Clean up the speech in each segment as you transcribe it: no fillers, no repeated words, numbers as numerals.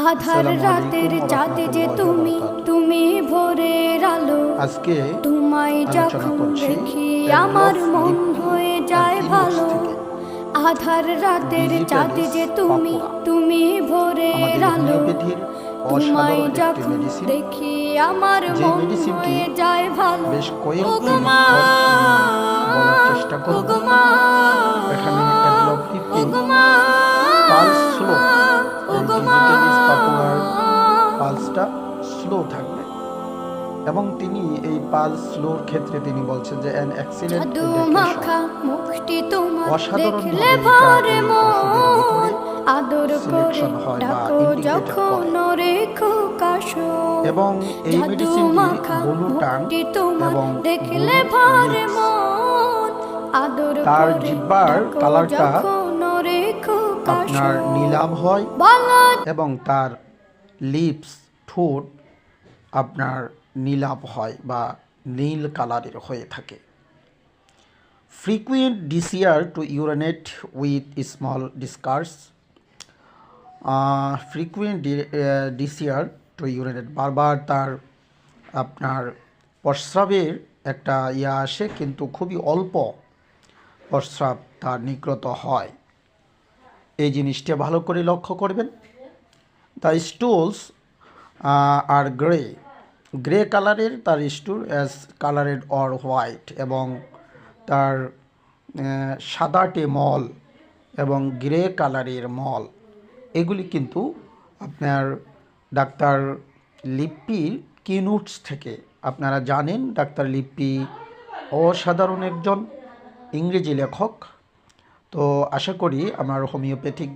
আধার রাতের চাঁদ যে তুমি, তুমি ভোরের আলো। আজকে তোমায় যখন দেখি আমার মন হয়ে যায় ভালো। আধার রাতের চাঁদ যে তুমি, তুমি ভোরের আলো। তোমায় যখন দেখি আমার মন হয়ে যায় ভালো। বেশ কয়েকটি বলার চেষ্টা করব। এখানে পালস স্লো, ডিজিটালিস পপুলার পালসটা স্লো থাকবে এবং তিনি এই পালস স্লোর ক্ষেত্রে তিনি বলছেন যে অ্যান এক্সিলেন্ট অসাধারণ সিলেকশন হয় বা ইন্ডিকেটর এবং এই মেডিসিনটি ব্লু টাং এবং তার জিহ্বার কালারটা আপনার নীলাভ হয় এবং তার লিপস ঠোঁট আপনার নীলাভ হয় বা নীল কালারের হয়ে থাকে। Frequent desire to urinate with small discharge, frequent desire to urinate, বারবার তার আপনার প্রস্রাবের একটা আসে কিন্তু খুবই অল্প প্রস্রাব তার নির্গত হয়। এই জিনিসটা ভালো করে লক্ষ্য করবেন। দ্য স্টুলস আর গ্রে কালারের তার স্টুল অ্যাজ কালারেড অর হোয়াইট এবং তার সাদাটে মল এবং গ্রে কালারের মল, এগুলি কিন্তু আপনার ডাক্তার লিপ্পির কিনোটস থেকে আপনারা জানেন। ডাক্তার লিপ্পি অসাধারণ একজন ইংরেজি লেখক। তো আশা করি আমার হোমিওপ্যাথিক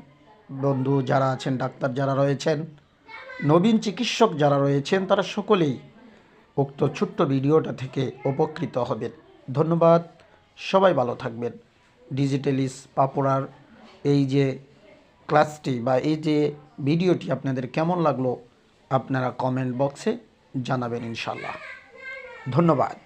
বন্ধু যারা আছেন, ডাক্তার যারা রয়েছেন, নবীন চিকিৎসক যারা রয়েছেন, তারা সকলেই উক্ত ছোট্ট ভিডিওটা থেকে উপকৃত হবেন। ধন্যবাদ, সবাই ভালো থাকবেন। ডিজিটালিস পাপুলার এই যে ক্লাসটি বা এই যে ভিডিওটি আপনাদের কেমন লাগলো আপনারা কমেন্ট বক্সে জানাবেন ইনশাল্লাহ। ধন্যবাদ।